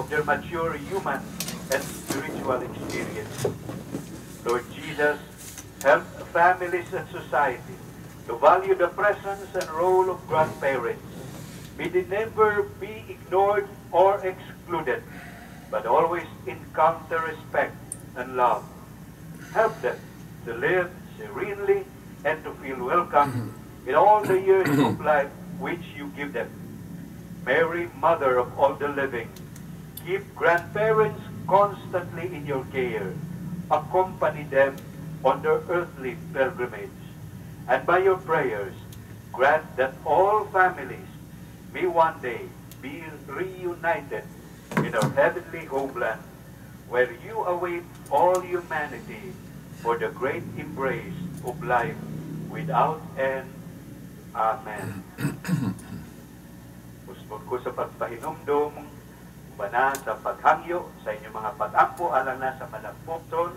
of their mature human and spiritual experience. Lord Jesus, help families and society to value the presence and role of grandparents. May they never be ignored or excluded, but always encounter respect and love. Help them to live serenely and to feel welcome in all the years of life which you give them. Mary, Mother of all the living, keep grandparents constantly in your care. Accompany them on their earthly pilgrimage. And by your prayers, grant that all families may one day be reunited in our heavenly homeland, where you await all humanity for the great embrace of life without end. Amen. Puspon ko sa pagpahinumdum, bana sa paghangyo sa inyong mga pag-ampo alang na sa malagpokton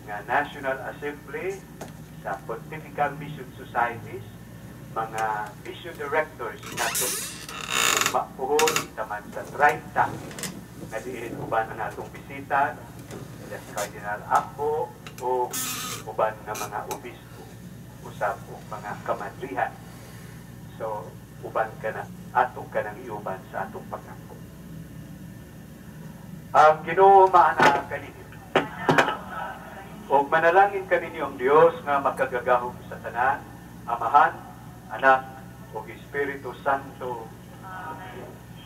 nga National Assembly sa Pontifical Mission Societies, mga mission directors nato mapuhon taman sa 30 na diin uban ang atong bisita, si Cardinal Ampo o uban nga mga obispo, usap o mga kamadrihan. So, uban ka na, atong ka nang iuban sa atong pag-ampo. Ang Ginoo maana kaninyo. O manalangin kaninyo ang Dios nga makagagahom sa tanan, Amahan, Anak, o Espiritu Santo.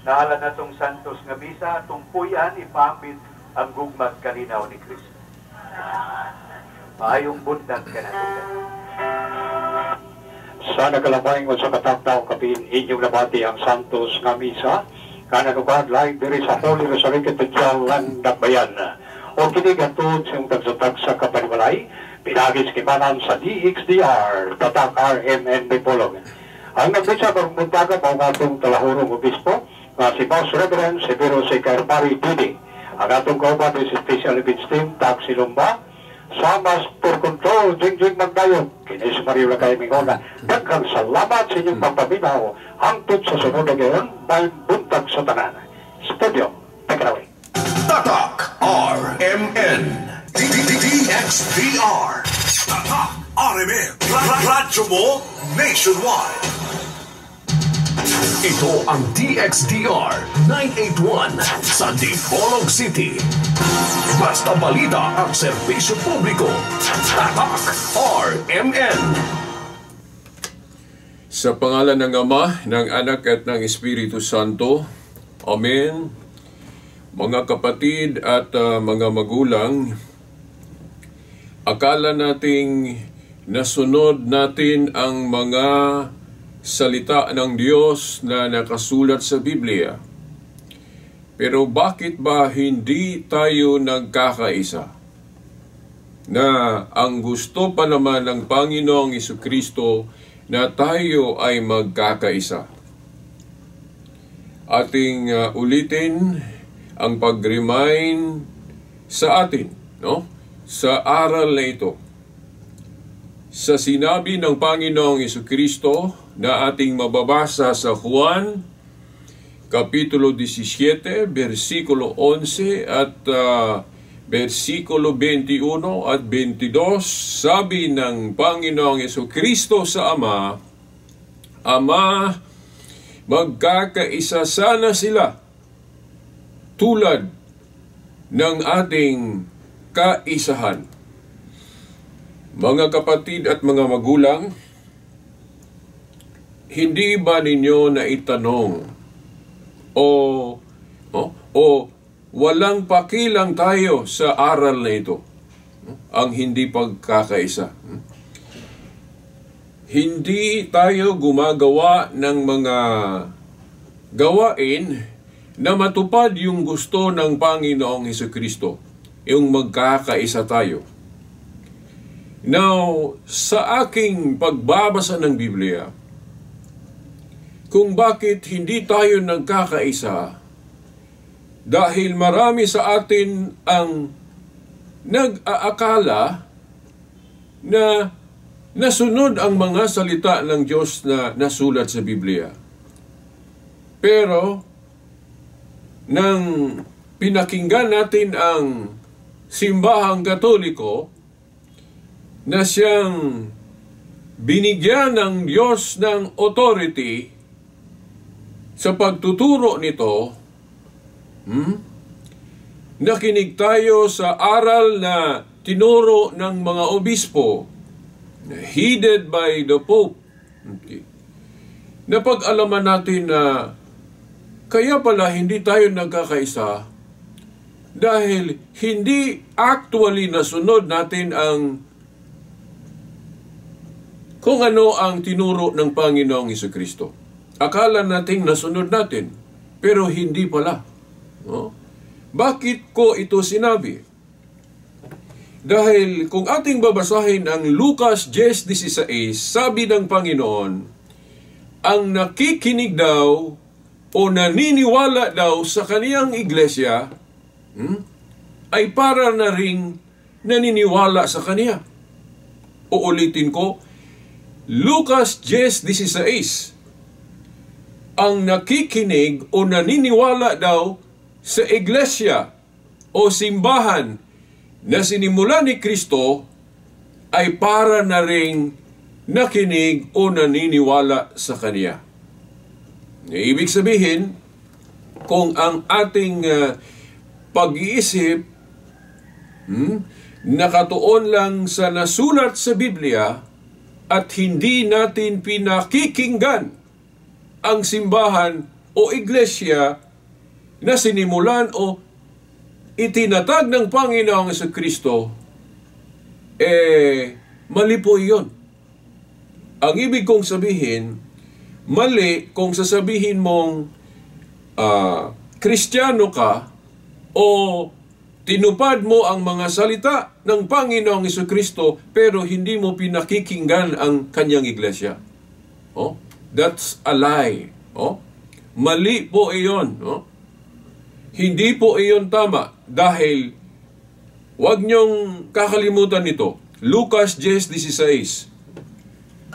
Nahala na tong santos nga misa, atong puyan, ipambit ang gugmad kalinaw ni Kristo. Maayong bundag ka na. Sa nagkalabay mo sa kataptaw kapin inyong nabati ang santos nga misa, kananukad live diri sa Holy Rosary Cathedral Landakbayan. O kinigatod sa iyong tagsatag sa kapanimalay, pinagis kimanan sa DXDR, Tatak RMN Bipolog. Ang nagbisa karong buntaga pa ang atong talahurong obispo, na si Boss Reverend Severo C. Carpari Didi. Ang atong kauban is Special Events Team, Taxi Lumba, Samas for Control, Jingjing Magdayon, kinis Mario Lagay Mingona. Daghang salamat sa inyong pagpaminaw. Hangtod sa sunod na gayon, bayan buntag sa tanan. Studio, take it away. Tatak RMN DXDR Tatak RMN Radyo mo nationwide. Ito ang DXDR 981 sa Dipolog City. Basta balita ang serbisyo publiko. Tatak RMN. Sa pangalan ng Ama, ng Anak at ng Espiritu Santo. Amen. Mga kapatid at mga magulang, akala nating nasunod natin ang mga salita ng Diyos na nakasulat sa Biblia. Pero bakit ba hindi tayo nagkakaisa? Na ang gusto pa naman ng Panginoong Jesucristo na tayo ay magkakaisa. Ating ulitin ang pag-remind sa atin, no? Sa aral na ito. Sa sinabi ng Panginoong Jesucristo na ating mababasa sa Juan, Kapitulo 17, versikulo 11 at versikulo 21 at 22, sabi ng Panginoong Jesucristo sa Ama, Ama, magkakaisa sana sila tulad ng ating kaisahan. Mga kapatid at mga magulang, hindi ba ninyo naitanong o walang pakilang tayo sa aral na ito, ang hindi pagkakaisa? Hindi tayo gumagawa ng mga gawain na matupad yung gusto ng Panginoong Jesucristo, yung magkakaisa tayo. Now, sa aking pagbabasa ng Biblia, kung bakit hindi tayo nagkakaisa, dahil marami sa atin ang nag-aakala na nasunod ang mga salita ng Diyos na nasulat sa Biblia. Pero, nang pinakinggan natin ang simbahang Katoliko na siyang binigyan ng Diyos ng authority sa pagtuturo nito, nakinig tayo sa aral na tinuro ng mga obispo, heeded by the Pope. Okay. Napag-alaman natin na kaya pala hindi tayo nagkakaisa dahil hindi actually nasunod natin kung ano ang tinuro ng Panginoong Jesucristo. Akala natin nasunod natin, pero hindi pala. No? Bakit ko ito sinabi? Dahil kung ating babasahin ang Lucas 10:16, sabi ng Panginoon, ang nakikinig daw o naniniwala daw sa kaniyang iglesia, ay para na ring naniniwala sa kaniya. Uulitin ko, Lucas 10:16, ang nakikinig o naniniwala daw sa iglesia o simbahan na sinimula ni Kristo ay para na ring nakinig o naniniwala sa kaniya. Ibig sabihin, kung ang ating pag-iisip nakatuon lang sa nasulat sa Biblia at hindi natin pinakikinggan ang simbahan o iglesia na sinimulan o itinatag ng Panginoong Jesucristo, mali po iyon. Ang ibig kong sabihin, mali kung sasabihin mong Kristiyano ka o tinupad mo ang mga salita ng Panginoong Jesucristo pero hindi mo pinakikinggan ang kanyang iglesia. That's a lie. Mali po iyon. Hindi po iyon tama dahil huwag niyong kakalimutan ito. Lucas 10:16.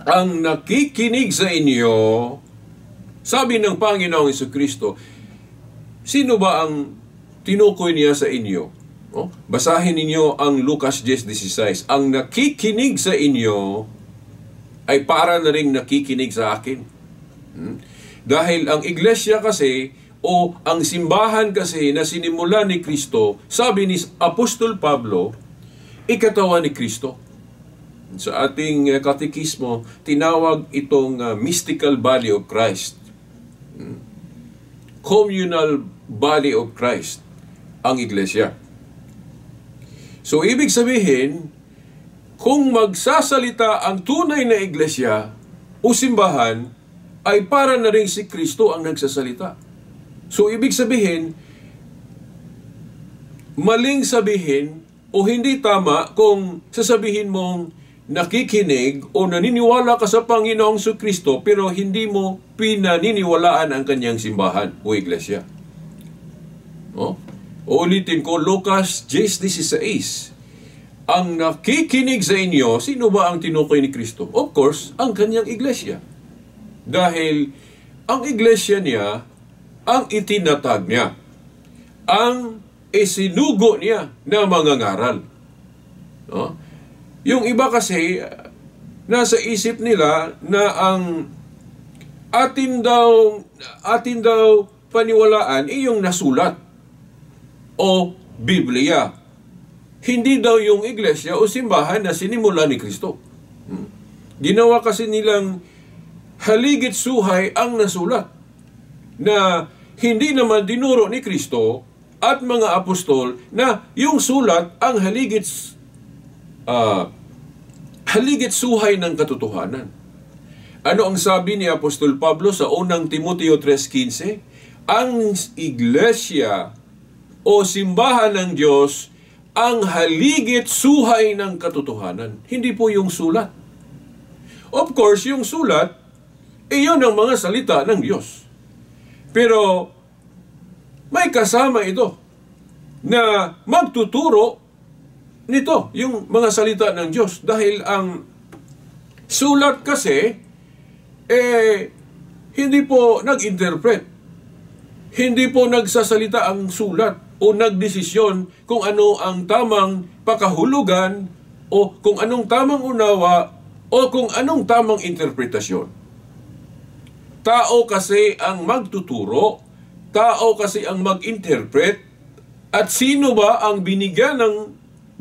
Ang nakikinig sa inyo, sabi ng Panginoong Jesucristo, sino ba ang tinukoy niya sa inyo? Basahin ninyo ang Lucas 10:16. Ang nakikinig sa inyo ay para na ring nakikinig sa akin. Dahil ang iglesia kasi o ang simbahan kasi na sinimula ni Kristo, sabi ni Apostol Pablo, ikatawan ni Kristo. Sa ating katekismo, tinawag itong mystical body of Christ. Communal body of Christ, ang iglesia. So, ibig sabihin, kung magsasalita ang tunay na iglesia o simbahan, ay para na rin si Kristo ang nagsasalita. So, ibig sabihin, maling sabihin o hindi tama kung sasabihin mong nakikinig o naniniwala ka sa Panginoong Jesucristo pero hindi mo pinaniniwalaan ang kanyang simbahan o iglesia. Uulitin ko, Lucas 10:16. Ang nakikinig sa inyo, sino ba ang tinukoy ni Kristo? Of course, ang kanyang iglesia. Dahil ang iglesia niya, ang itinatag niya, ang isinugo niya na mga ngaral. Yung iba kasi, nasa isip nila na ang atin daw paniwalaan yung nasulat o Biblia. Hindi daw yung iglesia o simbahan na sinimula ni Kristo. Ginawa kasi nilang haligit suhay ang nasulat na hindi naman dinuro ni Kristo at mga apostol na yung sulat ang haligit suhay ng katotohanan. Ano ang sabi ni Apostol Pablo sa unang Timoteo 3:15? Ang iglesia o simbahan ng Diyos ang haligit suhay ng katotohanan. Hindi po yung sulat. Of course, yung sulat, iyon ang mga salita ng Diyos. Pero may kasama ito na magtuturo nito, yung mga salita ng Diyos. Dahil ang sulat kasi, hindi po nag-interpret. Hindi po nagsasalita ang sulat. o nagdesisyon kung ano ang tamang pakahulugan o kung anong tamang unawa o kung anong tamang interpretasyon. Tao kasi ang magtuturo, tao kasi ang mag-interpret, at sino ba ang binigyan ng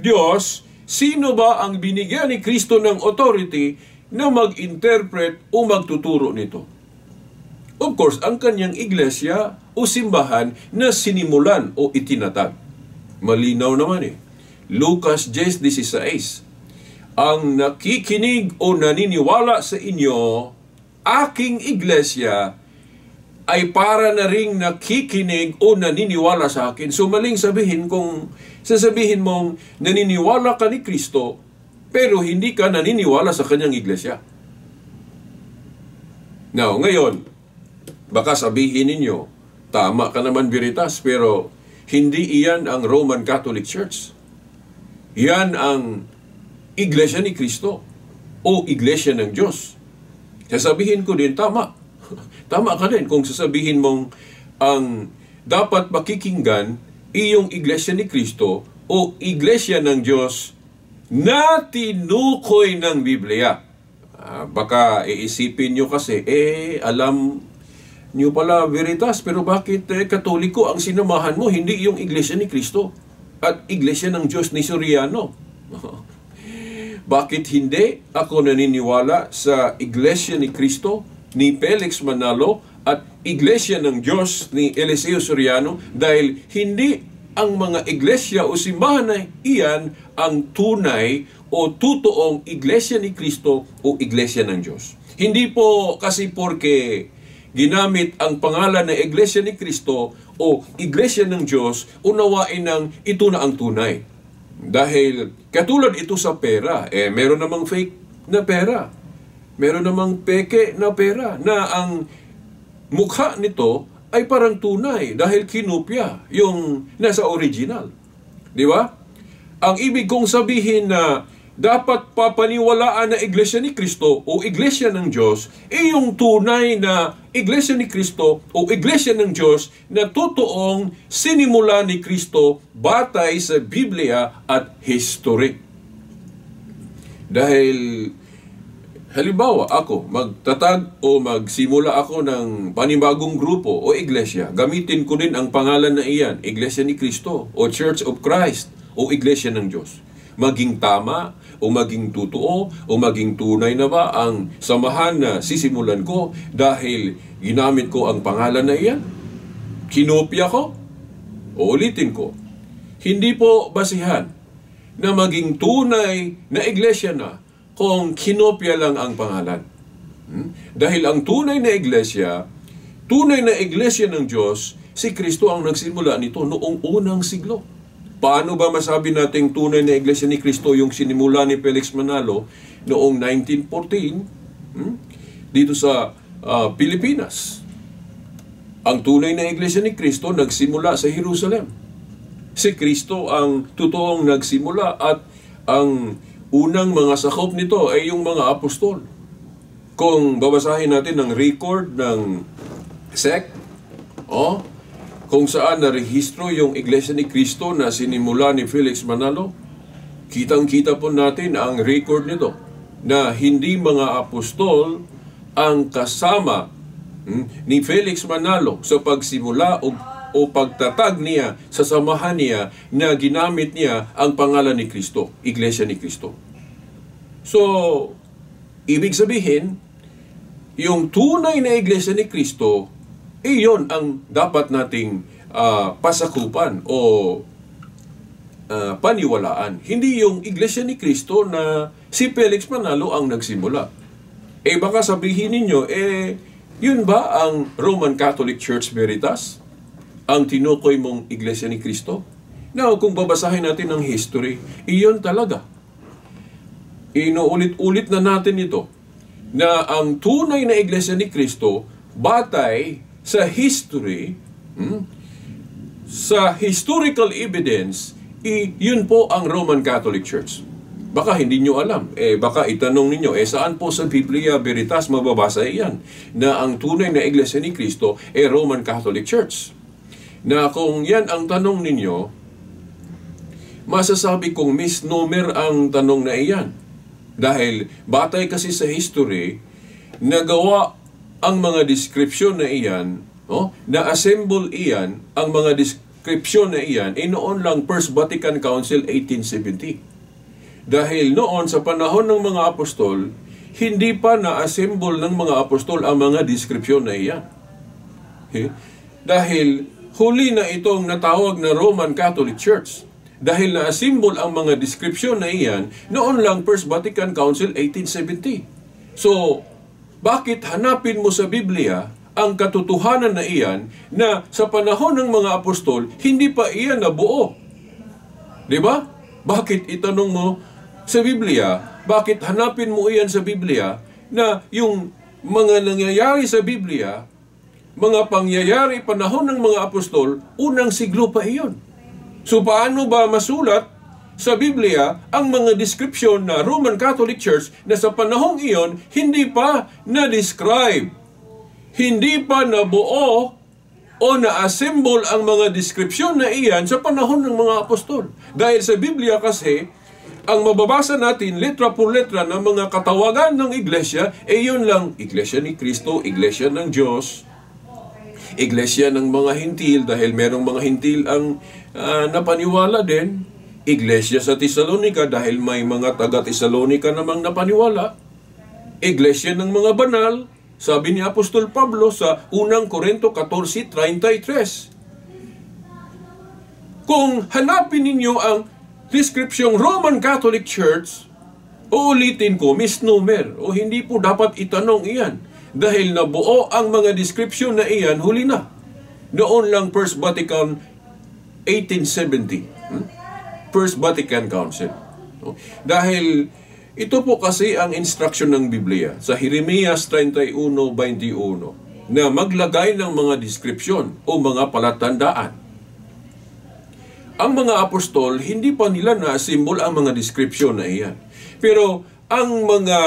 Diyos, sino ba ang binigyan ni Kristo ng authority na mag-interpret o magtuturo nito? Of course, ang kanyang iglesia o simbahan na sinimulan o itinatag. Malinaw naman Lucas 10:16, ang nakikinig o naniniwala sa inyo, aking iglesia, ay para na ring nakikinig o naniniwala sa akin. So maling sabihin kung sasabihin mong naniniwala ka ni Kristo, pero hindi ka naniniwala sa kanyang iglesia. Now, ngayon, baka sabihin ninyo, tama ka naman Veritas, pero hindi iyan ang Roman Catholic Church. Yan ang iglesia ni Kristo o iglesia ng Diyos. Sasabihin ko din, tama. Tama ka din kung sasabihin mong ang dapat makikinggan iyong iglesia ni Kristo o iglesia ng Diyos na tinukoy ng Biblia. Baka iisipin nyo kasi, alam nyo pala Veritas, pero bakit Katoliko ang sinamahan mo, hindi yung iglesia ni Kristo at iglesia ng Diyos ni Soriano? Bakit hindi ako naniniwala sa iglesia ni Kristo, ni Felix Manalo, at iglesia ng Diyos ni Eliseo Soriano, dahil hindi ang mga iglesia o simbahan na iyan ang tunay o totoong iglesia ni Kristo o iglesia ng Diyos. Hindi po kasi porque ginamit ang pangalan ng iglesia ni Kristo o iglesia ng Diyos, unawain ng ito na ang tunay. Dahil katulad ito sa pera, meron namang fake na pera. Meron namang peke na pera na ang mukha nito ay parang tunay dahil kinopya yung nasa original. Di ba? Ang ibig kong sabihin na dapat papaniwalaan na iglesia ni Kristo o iglesia ng Diyos yung tunay na iglesia ni Kristo o iglesia ng Diyos na totoong sinimula ni Kristo batay sa Biblia at history. Dahil halimbawa, ako, magtatag o magsimula ako ng panibagong grupo o iglesia, gamitin ko din ang pangalan na iyan, Iglesia ni Kristo o Church of Christ o Iglesia ng Diyos. Maging tama o maging totoo o maging tunay na ba ang samahan na sisimulan ko dahil ginamit ko ang pangalan na iyan? Kinopya ko? O ulitin ko, hindi po basihan na maging tunay na iglesia na kung kinopya lang ang pangalan. Dahil ang tunay na iglesia ng Diyos, si Kristo ang nagsimula nito noong unang siglo. Paano ba masabi nating tunay na iglesia ni Kristo yung sinimula ni Felix Manalo noong 1914 dito sa Pilipinas? Ang tunay na iglesia ni Kristo nagsimula sa Jerusalem. Si Kristo ang totoong nagsimula at ang unang mga sakop nito ay yung mga apostol. Kung babasahin natin ang record ng SEC, kung saan narehistro yung Iglesia ni Kristo na sinimula ni Felix Manalo, kitang-kita po natin ang record nito na hindi mga apostol ang kasama ni Felix Manalo sa pagsimula o pagtatag niya sa samahan niya na ginamit niya ang pangalan ni Kristo, Iglesia ni Kristo. So, ibig sabihin, yung tunay na Iglesia ni Kristo, iyon ang dapat nating pasakupan o paniwalaan. Hindi yung Iglesia ni Kristo na si Felix Manalo ang nagsimula. Baka sabihin ninyo, yun ba ang Roman Catholic Church Veritas? Ang tinukoy mong Iglesia ni Kristo? Now, kung babasahin natin ang history, iyon talaga. Inuulit-ulit na natin ito, na ang tunay na Iglesia ni Kristo, batay sa history, sa historical evidence, yun po ang Roman Catholic Church. Baka hindi nyo alam. Baka itanong ninyo, saan po sa Biblia Veritas mababasa iyan? Na ang tunay na Iglesia ni Kristo Roman Catholic Church. na kung yan ang tanong ninyo, masasabi kong misnomer ang tanong na iyan. Dahil batay kasi sa history, nagawa ang mga description na iyan, na-assemble iyan, ang mga description na iyan, noon lang First Vatican Council 1870. Dahil noon, sa panahon ng mga apostol, hindi pa na-assemble ng mga apostol ang mga description na iyan. Okay? Dahil huli na itong natawag na Roman Catholic Church. Dahil na-assemble ang mga description na iyan, noon lang First Vatican Council 1870. So, bakit hanapin mo sa Biblia ang katotohanan na iyan na sa panahon ng mga apostol, hindi pa iyan nabuo? Diba? Bakit itanong mo sa Biblia, bakit hanapin mo iyan sa Biblia na yung mga nangyayari sa Biblia, mga pangyayari panahon ng mga apostol, unang siglo pa iyon? So paano ba masulat sa Biblia ang mga description na Roman Catholic Church na sa panahong iyon hindi pa na-describe, hindi pa nabuo o na-assemble ang mga description na iyan sa panahon ng mga apostol? Dahil sa Biblia kasi, ang mababasa natin, letra por letra ng mga katawagan ng iglesia, yun lang, Iglesia ni Cristo, Iglesia ng Diyos, Iglesia ng mga hintil, dahil merong mga hintil ang napaniwala din, Iglesia sa Tesalonica, dahil may mga taga-Tesalonica namang napaniwala, Iglesia ng mga banal, sabi ni Apostol Pablo sa unang Korinto 14:33. Kung hanapin ninyo ang description Roman Catholic Church, uulitin ko, misnomer, o hindi po dapat itanong iyan. Dahil nabuo ang mga description na iyan, huli na. Noon lang First Vatican 1870. First Vatican Council. Dahil ito po kasi ang instruction ng Biblia sa Jeremias 31:21 na maglagay ng mga description o mga palatandaan. Ang mga apostol, hindi pa nila na-assemble ang mga description na iyan. Pero ang mga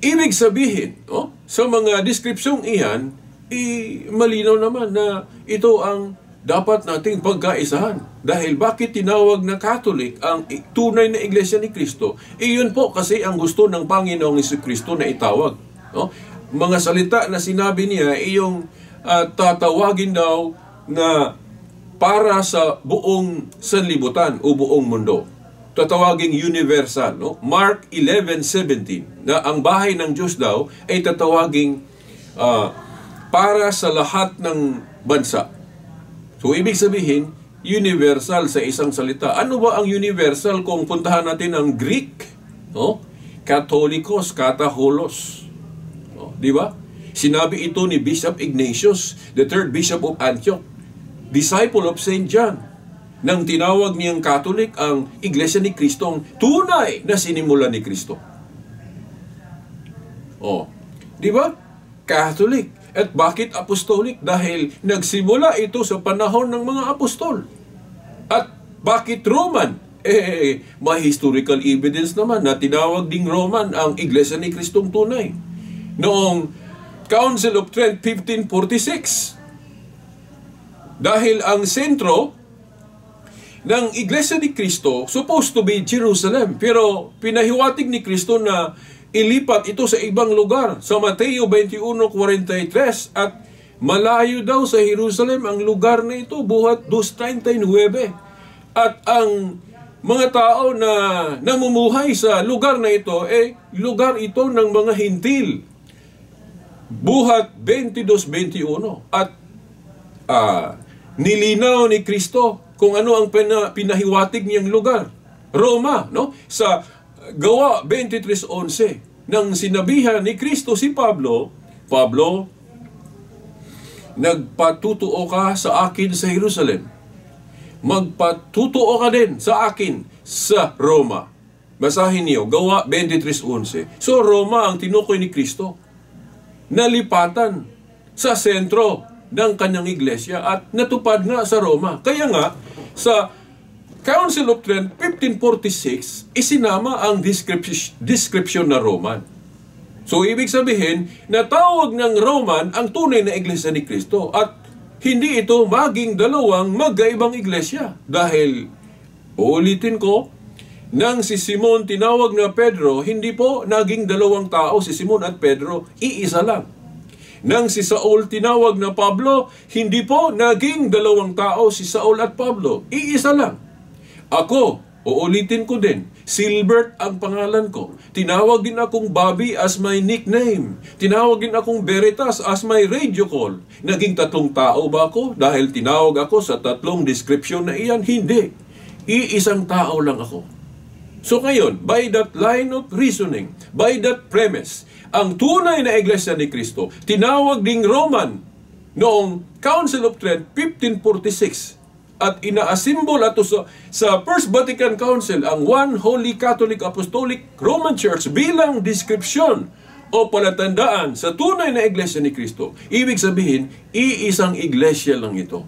ibig sabihin sa mga description iyan, malinaw naman na ito ang dapat nating pagkaisahan. Dahil bakit tinawag na Catholic ang tunay na Iglesia ni Cristo? Iyon po kasi ang gusto ng Panginoong Jesucristo na itawag. Mga salita na sinabi niya, iyong tatawagin daw na para sa buong sanlibutan o buong mundo. Tatawaging universal. Mark 11:17 na ang bahay ng Diyos daw ay tatawaging para sa lahat ng bansa. So, ibig sabihin, universal sa isang salita. Ano ba ang universal kung puntahan natin ang Greek? Catholicos, kataholos. Di ba? Sinabi ito ni Bishop Ignatius, the third Bishop of Antioch, disciple of St. John, nang tinawag niyang Catholic ang Iglesia ni Cristo, ang tunay na sinimula ni Cristo. Di ba? Catholic. At bakit apostolic? Dahil nagsimula ito sa panahon ng mga apostol. At bakit Roman? May historical evidence naman na tinawag ding Roman ang Iglesia ni Kristong tunay. Noong Council of Trent 1546. Dahil ang sentro ng Iglesia ni Cristo supposed to be Jerusalem. Pero pinahiwatig ni Cristo na ilipat ito sa ibang lugar. Sa Mateo 21:43, at malayo daw sa Jerusalem ang lugar na ito, buhat 239. At ang mga tao na namumuhay sa lugar na ito, lugar ito ng mga hintil. Buhat 22:21. At nilinaw ni Kristo kung ano ang pinahiwatig niyang lugar. Roma, sa Gawa 23:11, nang sinabihan ni Kristo si Pablo, nagpatutuo ka sa akin sa Jerusalem. Magpatutuo ka din sa akin sa Roma. Basahin niyo, Gawa 23:11. So, Roma ang tinukoy ni Kristo. Nalipatan sa sentro ng kanyang iglesia at natupad nga sa Roma. Kaya nga, sa Council of Trent 1546, isinama ang description na Roman. So, ibig sabihin, natawag ng Roman ang tunay na Iglesia ni Cristo. At hindi ito maging dalawang magkaibang iglesia. Dahil, uulitin ko, nang si Simon tinawag na Pedro, hindi po naging dalawang tao si Simon at Pedro, iisa lang. Nang si Saul tinawag na Pablo, hindi po naging dalawang tao si Saul at Pablo, iisa lang. Ako, uulitin ko din, Silbert ang pangalan ko. Tinawag din akong Bobby as my nickname. Tinawag din akong Veritas as my radio call. Naging tatlong tao ba ako dahil tinawag ako sa tatlong description na iyan? Hindi. Iisang tao lang ako. So ngayon, by that line of reasoning, by that premise, ang tunay na Iglesia ni Cristo, tinawag ding Roman noong Council of Trent, 1546. At inaasimbol ato sa First Vatican Council ang One Holy Catholic Apostolic Roman Church bilang description o palatandaan sa tunay na Iglesia ni Cristo. Ibig sabihin, iisang iglesia lang ito.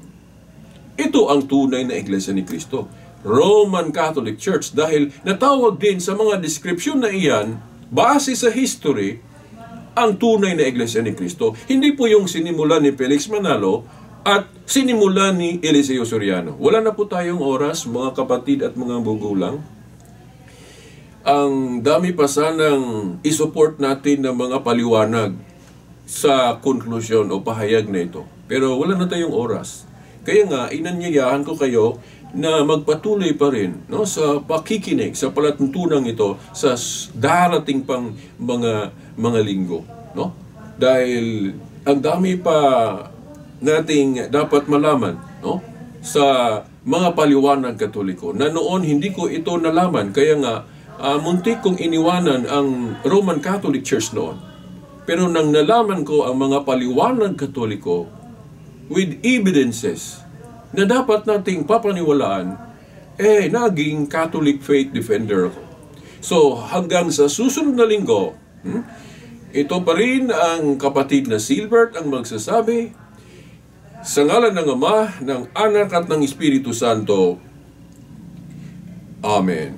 Ito ang tunay na Iglesia ni Cristo, Roman Catholic Church, dahil natawag din sa mga description na iyan, base sa history, ang tunay na Iglesia ni Cristo. Hindi po yung sinimulan ni Felix Manalo at sinimulan ni Eliseo Soriano. Wala na po tayong oras, mga kapatid at mga bugulang. Ang dami pa sanang isupport natin ng mga paliwanag sa konklusyon o pahayag na ito. Pero wala na tayong oras. Kaya nga, inanyayahan ko kayo na magpatuloy pa rin, no, sa pakikinig, sa palatuntunang ito sa darating pang mga linggo. No? Dahil ang dami pa nating dapat malaman, no, sa mga paliwanag Katoliko na noon hindi ko ito nalaman, kaya nga muntik kong iniwanan ang Roman Catholic Church noon. Pero nang nalaman ko ang mga paliwanag Katoliko with evidences na dapat nating papaniwalaan, naging Catholic faith defender ako. So hanggang sa susunod na linggo, ito pa rin ang kapatid na Silbert ang magsasabi, sa ngalan ng Ama, ng Anak at ng Espiritu Santo. Amen.